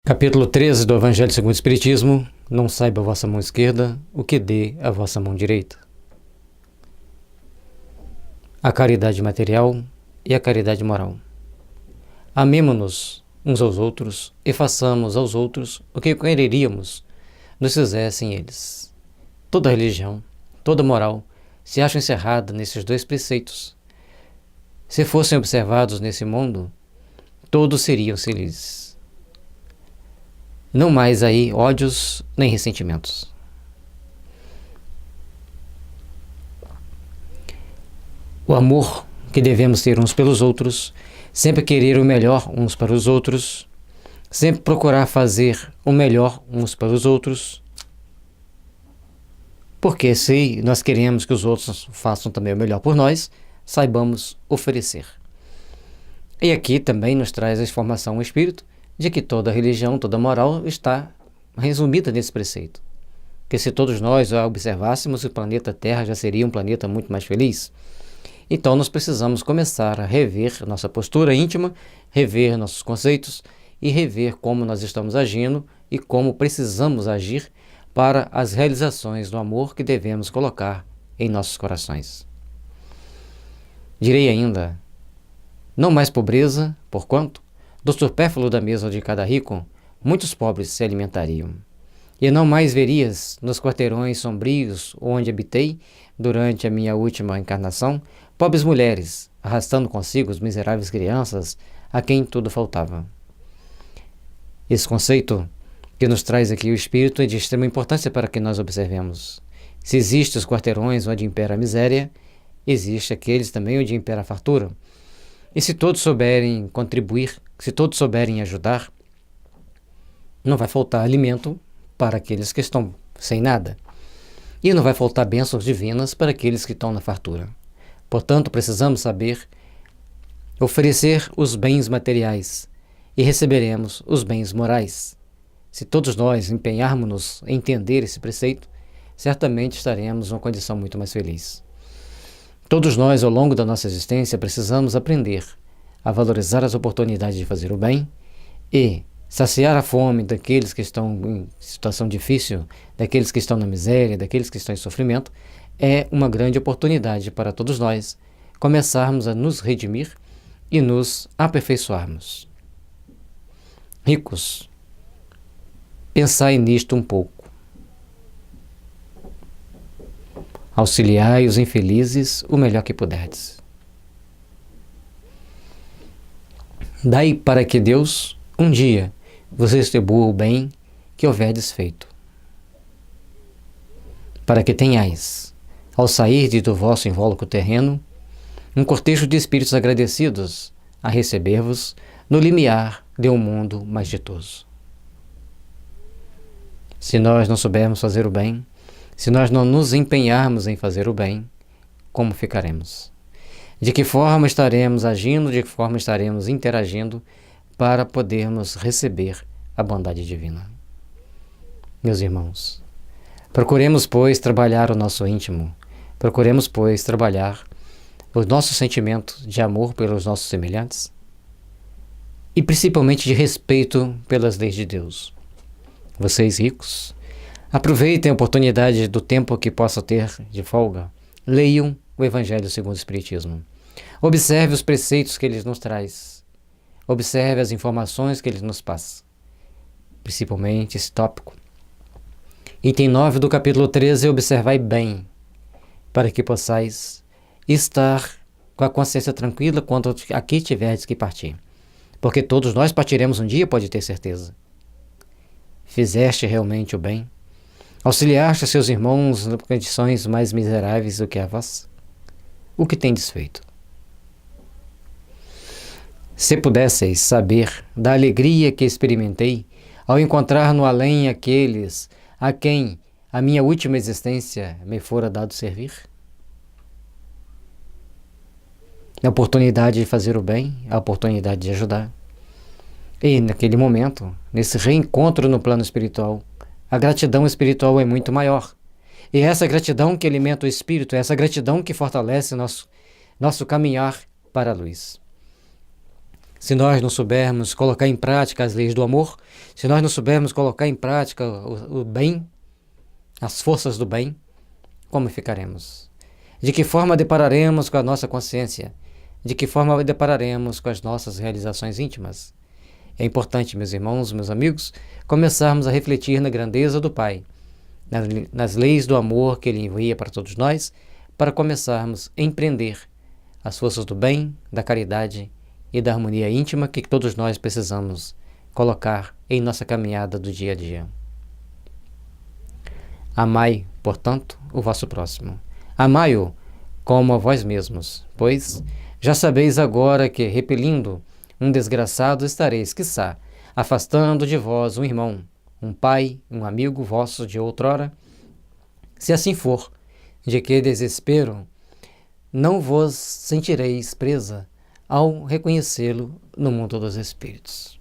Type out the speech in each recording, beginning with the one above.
Capítulo 13 do Evangelho segundo o Espiritismo. Não saiba a vossa mão esquerda o que dê a vossa mão direita. A caridade material e a caridade moral. Amemo-nos uns aos outros e façamos aos outros o que quereríamos nos fizessem eles. Toda religião, toda moral se acha encerrada nesses dois preceitos. Se fossem observados nesse mundo, todos seriam felizes. Não mais aí ódios nem ressentimentos. O amor que devemos ter uns pelos outros, sempre querer o melhor uns para os outros, sempre procurar fazer o melhor uns para os outros, porque se nós queremos que os outros façam também o melhor por nós, saibamos oferecer. E aqui também nos traz a informação o Espírito de que toda religião, toda moral está resumida nesse preceito. Que se todos nós a observássemos, o planeta Terra já seria um planeta muito mais feliz. Então nós precisamos começar a rever nossa postura íntima, rever nossos conceitos e rever como nós estamos agindo e como precisamos agir para as realizações do amor que devemos colocar em nossos corações. Direi ainda, não mais pobreza, porquanto do supérfluo da mesa de cada rico, muitos pobres se alimentariam. E não mais verias, nos quarteirões sombrios onde habitei, durante a minha última encarnação, pobres mulheres, arrastando consigo as miseráveis crianças, a quem tudo faltava. Esse conceito que nos traz aqui o Espírito é de extrema importância para que nós observemos. Se existem os quarteirões onde impera a miséria, existe aqueles também onde impera a fartura. E se todos souberem contribuir, se todos souberem ajudar, não vai faltar alimento para aqueles que estão sem nada. E não vai faltar bênçãos divinas para aqueles que estão na fartura. Portanto, precisamos saber oferecer os bens materiais e receberemos os bens morais. Se todos nós empenharmos-nos em entender esse preceito, certamente estaremos numa condição muito mais feliz. Todos nós, ao longo da nossa existência, precisamos aprender a valorizar as oportunidades de fazer o bem e saciar a fome daqueles que estão em situação difícil, daqueles que estão na miséria, daqueles que estão em sofrimento. É uma grande oportunidade para todos nós começarmos a nos redimir e nos aperfeiçoarmos. Ricos, pensai nisto um pouco. Auxiliai os infelizes o melhor que puderdes. Dai para que Deus, um dia, vos distribua o bem que houverdes feito. Para que tenhais, ao sair do vosso invólucro terreno, um cortejo de espíritos agradecidos a receber-vos no limiar de um mundo mais ditoso. Se nós não soubermos fazer o bem, se nós não nos empenharmos em fazer o bem, como ficaremos? De que forma estaremos agindo, de que forma estaremos interagindo para podermos receber a bondade divina? Meus irmãos, procuremos, pois, trabalhar o nosso íntimo, procuremos, pois, trabalhar o nosso sentimento de amor pelos nossos semelhantes e principalmente de respeito pelas leis de Deus. Vocês ricos, aproveitem a oportunidade do tempo que possa ter de folga. Leiam o Evangelho segundo o Espiritismo. Observe os preceitos que ele nos traz. Observe as informações que ele nos passa. Principalmente esse tópico. Item 9 do capítulo 13, observai bem, para que possais estar com a consciência tranquila quando aqui tiverdes que partir. Porque todos nós partiremos um dia, pode ter certeza. Fizeste realmente o bem? Auxiliaste seus irmãos em condições mais miseráveis do que a vós? O que tendes feito? Se pudesseis saber da alegria que experimentei ao encontrar no além aqueles a quem a minha última existência me fora dado servir? A oportunidade de fazer o bem, a oportunidade de ajudar. E naquele momento, nesse reencontro no plano espiritual, a gratidão espiritual é muito maior. E é essa gratidão que alimenta o espírito, é essa gratidão que fortalece nosso caminhar para a luz. se nós não soubermos colocar em prática as leis do amor, se nós não soubermos colocar em prática o bem, as forças do bem, como ficaremos? De que forma depararemos com a nossa consciência? De que forma depararemos com as nossas realizações íntimas? É importante, meus irmãos, meus amigos, começarmos a refletir na grandeza do Pai, nas leis do amor que Ele envia para todos nós, para começarmos a empreender as forças do bem, da caridade e da harmonia íntima que todos nós precisamos colocar em nossa caminhada do dia a dia. Amai, portanto, o vosso próximo. Amai-o como a vós mesmos, pois já sabeis agora que, repelindo um desgraçado, estareis, quiçá, afastando de vós um irmão, um pai, um amigo vosso de outrora. Se assim for, de que desespero não vos sentireis presa ao reconhecê-lo no mundo dos espíritos.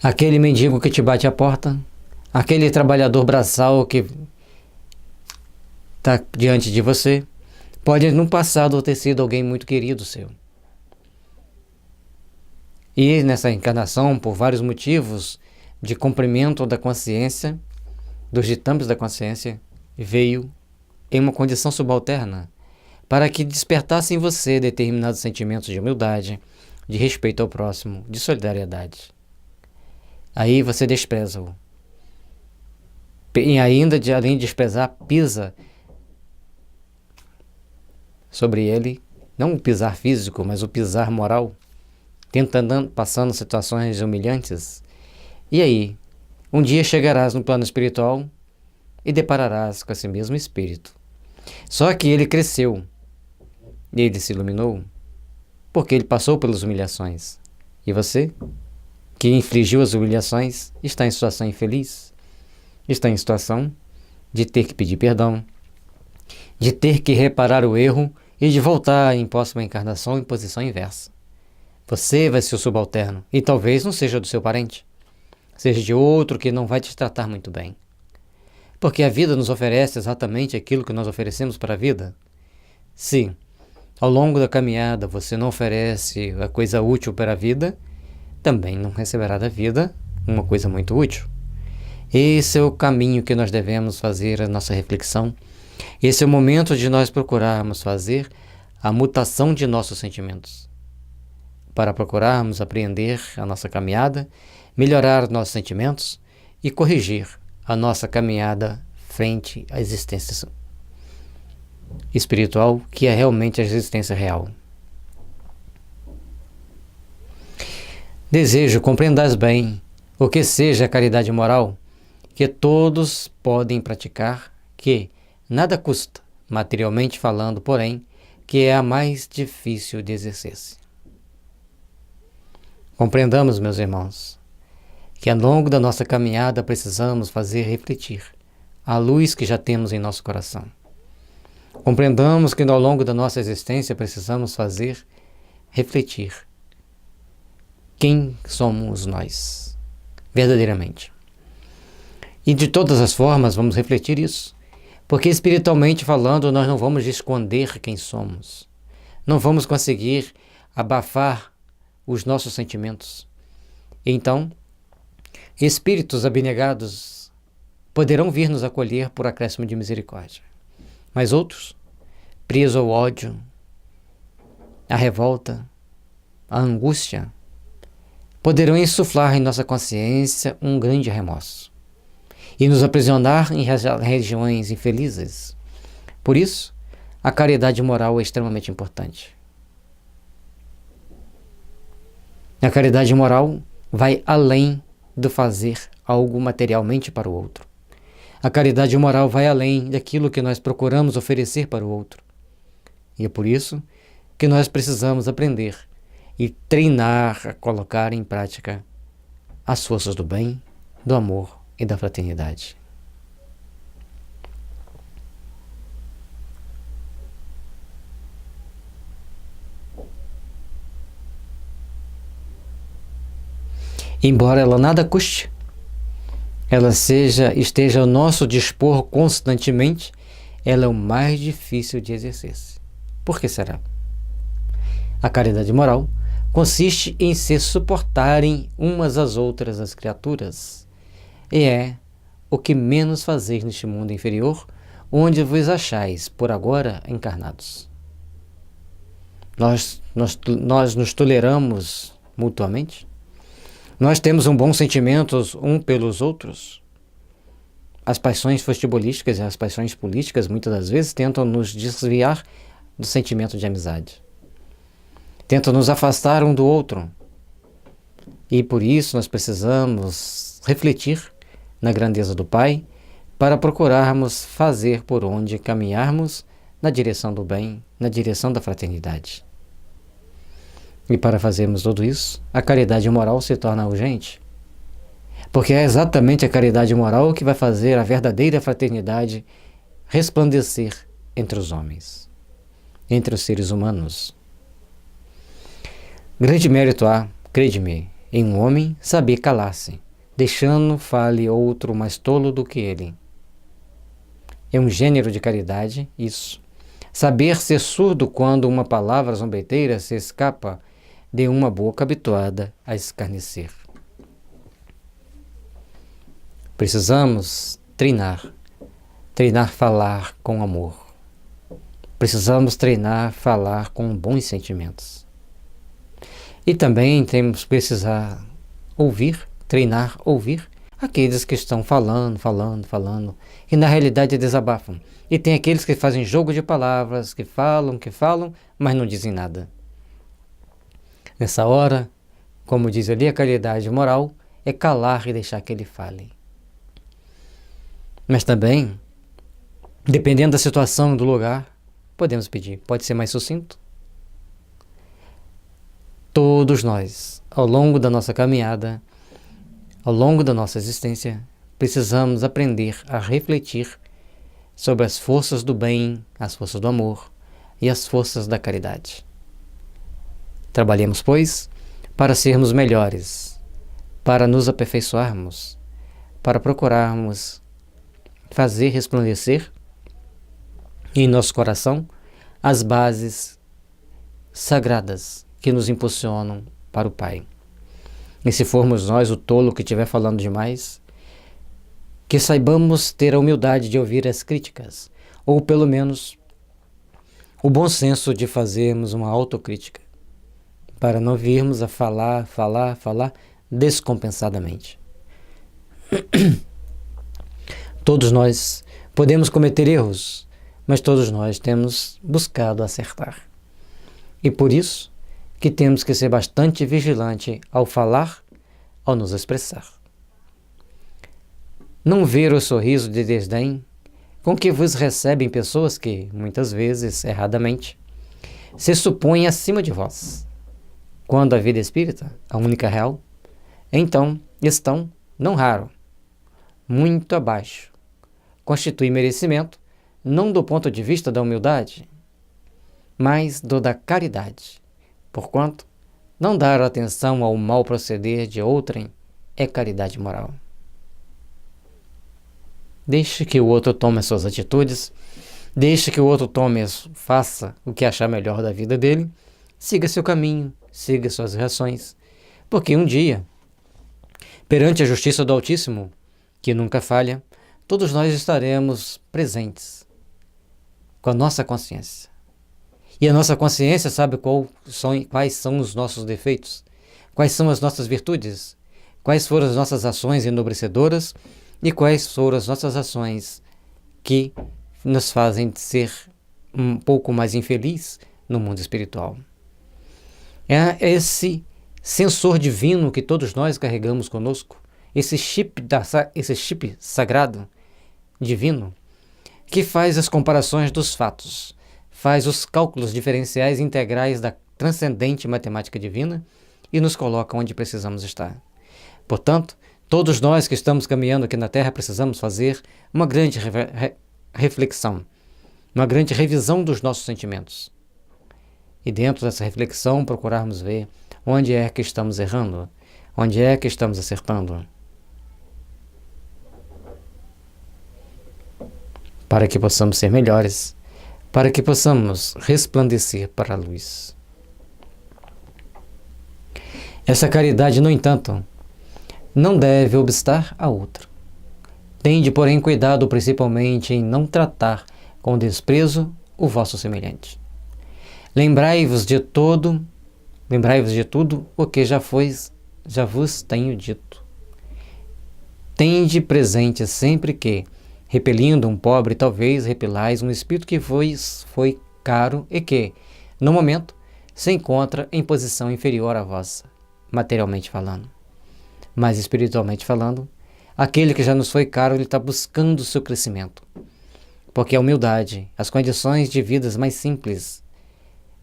Aquele mendigo que te bate à porta, aquele trabalhador braçal que está diante de você, pode no passado ter sido alguém muito querido seu. E nessa encarnação, por vários motivos de cumprimento da consciência, dos ditames da consciência, veio em uma condição subalterna, para que despertasse em você determinados sentimentos de humildade, de respeito ao próximo, de solidariedade. Aí você despreza-o. E ainda, além de desprezar, pisa sobre ele, não o pisar físico, mas o pisar moral, tentando, passando situações humilhantes. E aí, um dia chegarás no plano espiritual e depararás com esse mesmo espírito. Só que ele cresceu, ele se iluminou, porque ele passou pelas humilhações. E você, que infligiu as humilhações, está em situação infeliz, está em situação de ter que pedir perdão, de ter que reparar o erro e de voltar em próxima encarnação em posição inversa. Você vai ser o subalterno, e talvez não seja do seu parente, seja de outro que não vai te tratar muito bem. Porque a vida nos oferece exatamente aquilo que nós oferecemos para a vida. Se ao longo da caminhada você não oferece a coisa útil para a vida, também não receberá da vida uma coisa muito útil. Esse é o caminho que nós devemos fazer a nossa reflexão. Esse é o momento de nós procurarmos fazer a mutação de nossos sentimentos, para procurarmos apreender a nossa caminhada, melhorar nossos sentimentos e corrigir a nossa caminhada frente à existência espiritual, que é realmente a existência real. Desejo compreendais bem o que seja a caridade moral, que todos podem praticar, que nada custa, materialmente falando, porém, que é a mais difícil de exercer-se. Compreendamos, meus irmãos, que ao longo da nossa caminhada precisamos fazer refletir a luz que já temos em nosso coração. Compreendamos que ao longo da nossa existência precisamos fazer refletir quem somos nós, verdadeiramente. E de todas as formas vamos refletir isso, porque espiritualmente falando nós não vamos esconder quem somos, não vamos conseguir abafar os nossos sentimentos. Então, espíritos abnegados poderão vir nos acolher por acréscimo de misericórdia, mas outros, presos ao ódio, à revolta, à angústia, poderão insuflar em nossa consciência um grande remorso e nos aprisionar em regiões infelizes. Por isso, a caridade moral é extremamente importante. A caridade moral vai além do fazer algo materialmente para o outro. A caridade moral vai além daquilo que nós procuramos oferecer para o outro. E é por isso que nós precisamos aprender e treinar a colocar em prática as forças do bem, do amor e da fraternidade. Embora ela nada custe, ela esteja ao nosso dispor constantemente, ela é o mais difícil de exercer-se. Por que será? A caridade moral consiste em se suportarem umas às outras as criaturas, e é o que menos fazeis neste mundo inferior, onde vos achais, por agora, encarnados. Nós nos toleramos mutuamente? Nós temos um bom sentimento um pelos outros? As paixões futebolísticas e as paixões políticas, muitas das vezes, tentam nos desviar do sentimento de amizade. Tentam nos afastar um do outro. E por isso nós precisamos refletir na grandeza do Pai, para procurarmos fazer por onde caminharmos na direção do bem, na direção da fraternidade. E para fazermos tudo isso, a caridade moral se torna urgente, porque é exatamente a caridade moral que vai fazer a verdadeira fraternidade resplandecer entre os homens, entre os seres humanos. Grande mérito há, crede-me, em um homem saber calar-se, deixando fale outro mais tolo do que ele. É um gênero de caridade, isso. Saber ser surdo quando uma palavra zombeteira se escapa de uma boca habituada a escarnecer. Precisamos treinar falar com amor. Precisamos treinar falar com bons sentimentos. E também temos que precisar treinar ouvir aqueles que estão falando, e na realidade desabafam. E tem aqueles que fazem jogo de palavras, que falam, mas não dizem nada. Nessa hora, como diz ali, a caridade moral é calar e deixar que ele fale. Mas também, dependendo da situação, do lugar, podemos pedir, pode ser mais sucinto? Todos nós, ao longo da nossa caminhada, ao longo da nossa existência, precisamos aprender a refletir sobre as forças do bem, as forças do amor e as forças da caridade. Trabalhemos, pois, para sermos melhores, para nos aperfeiçoarmos, para procurarmos fazer resplandecer em nosso coração as bases sagradas que nos impulsionam para o Pai. E se formos nós o tolo que estiver falando demais, que saibamos ter a humildade de ouvir as críticas, ou pelo menos o bom senso de fazermos uma autocrítica, para não virmos a falar descompensadamente. Todos nós podemos cometer erros, mas todos nós temos buscado acertar. E por isso que temos que ser bastante vigilante ao falar, ao nos expressar. Não ver o sorriso de desdém com que vos recebem pessoas que, muitas vezes, erradamente, se supõem acima de vós, quando a vida espírita, a única real, então estão, não raro, muito abaixo. Constitui merecimento, não do ponto de vista da humildade, mas do da caridade. Porquanto, não dar atenção ao mau proceder de outrem é caridade moral. Deixe que o outro tome as suas atitudes, deixe que o outro faça o que achar melhor da vida dele, siga seu caminho, siga suas reações, porque um dia, perante a justiça do Altíssimo, que nunca falha, todos nós estaremos presentes com a nossa consciência. E a nossa consciência sabe quais são os nossos defeitos, quais são as nossas virtudes, quais foram as nossas ações enobrecedoras e quais foram as nossas ações que nos fazem ser um pouco mais infeliz no mundo espiritual. É esse sensor divino que todos nós carregamos conosco, esse chip sagrado, divino, que faz as comparações dos fatos, faz os cálculos diferenciais integrais da transcendente matemática divina e nos coloca onde precisamos estar. Portanto, todos nós que estamos caminhando aqui na Terra precisamos fazer uma grande reflexão, uma grande revisão dos nossos sentimentos. E dentro dessa reflexão procurarmos ver onde é que estamos errando, onde é que estamos acertando. Para que possamos ser melhores, para que possamos resplandecer para a luz. Essa caridade, no entanto, não deve obstar a outra. Tende, porém, cuidado principalmente em não tratar com desprezo o vosso semelhante. Lembrai-vos de tudo o que já vos tenho dito. Tende presente sempre que, repelindo um pobre, talvez repelais um espírito que vos foi caro e que, no momento, se encontra em posição inferior à vossa, materialmente falando. Mas espiritualmente falando, aquele que já nos foi caro, ele está buscando o seu crescimento. Porque a humildade, as condições de vidas mais simples,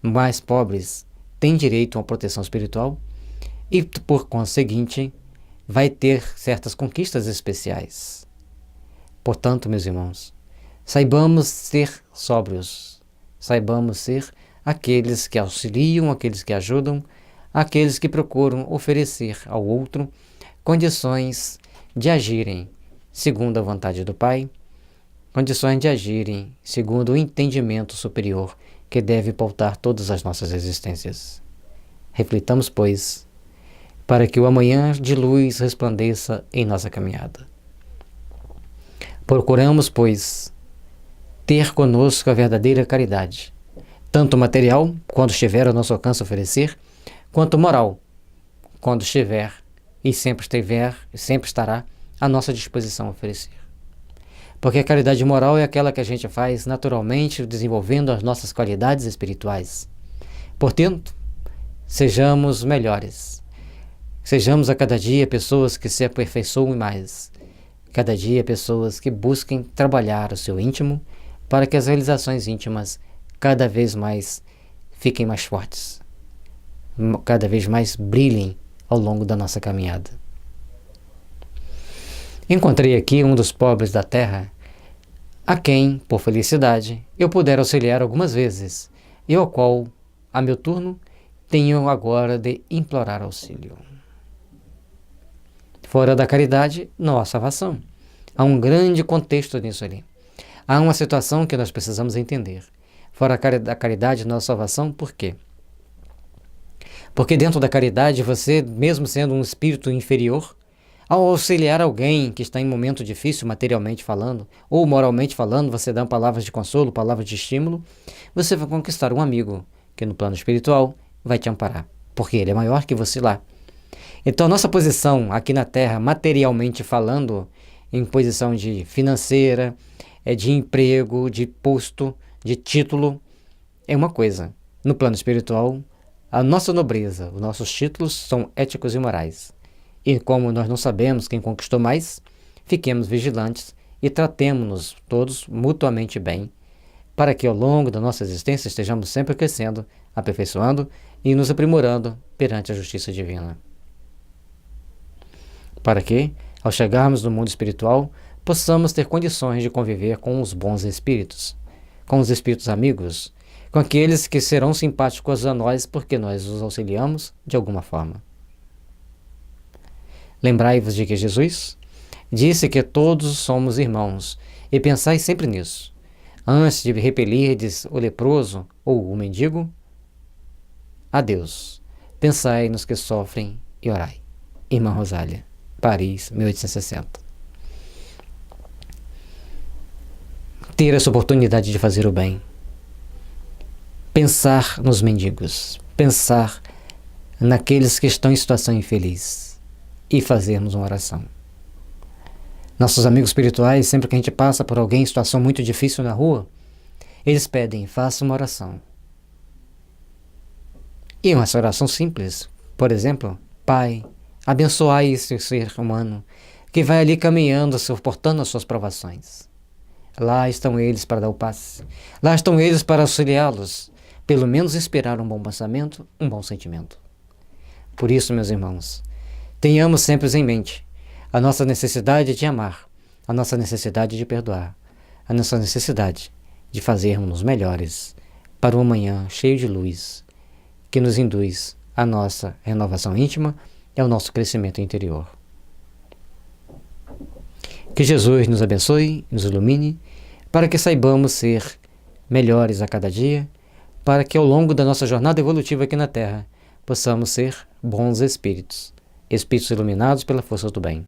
mais pobres, têm direito a uma proteção espiritual e, por conseguinte, vai ter certas conquistas especiais. Portanto, meus irmãos, saibamos ser sóbrios, saibamos ser aqueles que auxiliam, aqueles que ajudam, aqueles que procuram oferecer ao outro condições de agirem segundo a vontade do Pai, condições de agirem segundo o entendimento superior que deve pautar todas as nossas existências. Reflitamos, pois, para que o amanhã de luz resplandeça em nossa caminhada. Procuramos, pois, ter conosco a verdadeira caridade, tanto material, quando estiver ao nosso alcance oferecer, quanto moral, quando estiver e sempre estará à nossa disposição oferecer. Porque a caridade moral é aquela que a gente faz naturalmente, desenvolvendo as nossas qualidades espirituais. Portanto, sejamos melhores. Sejamos a cada dia pessoas que se aperfeiçoem mais. Cada dia pessoas que busquem trabalhar o seu íntimo para que as realizações íntimas cada vez mais fiquem mais fortes, cada vez mais brilhem ao longo da nossa caminhada. Encontrei aqui um dos pobres da terra, a quem, por felicidade, eu puder auxiliar algumas vezes, e ao qual, a meu turno, tenho agora de implorar auxílio. Fora da caridade, não há salvação. Há um grande contexto nisso ali. Há uma situação que nós precisamos entender. Fora da caridade, não há salvação, por quê? Porque dentro da caridade, você, mesmo sendo um espírito inferior, ao auxiliar alguém que está em momento difícil, materialmente falando, ou moralmente falando, você dá palavras de consolo, palavras de estímulo, você vai conquistar um amigo que no plano espiritual vai te amparar, porque ele é maior que você lá. Então, a nossa posição aqui na Terra, materialmente falando, em posição de financeira, de emprego, de posto, de título, é uma coisa. No plano espiritual, a nossa nobreza, os nossos títulos são éticos e morais. E como nós não sabemos quem conquistou mais, fiquemos vigilantes e tratemos-nos todos mutuamente bem, para que ao longo da nossa existência estejamos sempre crescendo, aperfeiçoando e nos aprimorando perante a justiça divina. Para que, ao chegarmos no mundo espiritual, possamos ter condições de conviver com os bons espíritos, com os espíritos amigos, com aqueles que serão simpáticos a nós porque nós os auxiliamos de alguma forma. Lembrai-vos de que Jesus disse que todos somos irmãos, e pensai sempre nisso. Antes de repelirdes o leproso ou o mendigo, adeus, pensai nos que sofrem e orai. Irmã Rosália, Paris, 1860. Ter essa oportunidade de fazer o bem. Pensar nos mendigos, pensar naqueles que estão em situação infeliz e fazermos uma oração. Nossos amigos espirituais, sempre que a gente passa por alguém em situação muito difícil na rua, eles pedem, faça uma oração. E uma oração simples, por exemplo, Pai, abençoai esse ser humano que vai ali caminhando, suportando as suas provações. Lá estão eles para dar o passe. Lá estão eles para auxiliá-los. Pelo menos esperar um bom pensamento, um bom sentimento. Por isso, meus irmãos, tenhamos sempre em mente a nossa necessidade de amar, a nossa necessidade de perdoar, a nossa necessidade de fazermos melhores para um amanhã cheio de luz, que nos induz à nossa renovação íntima e ao nosso crescimento interior. Que Jesus nos abençoe, nos ilumine, para que saibamos ser melhores a cada dia, para que ao longo da nossa jornada evolutiva aqui na Terra possamos ser bons espíritos, espíritos iluminados pela força do bem.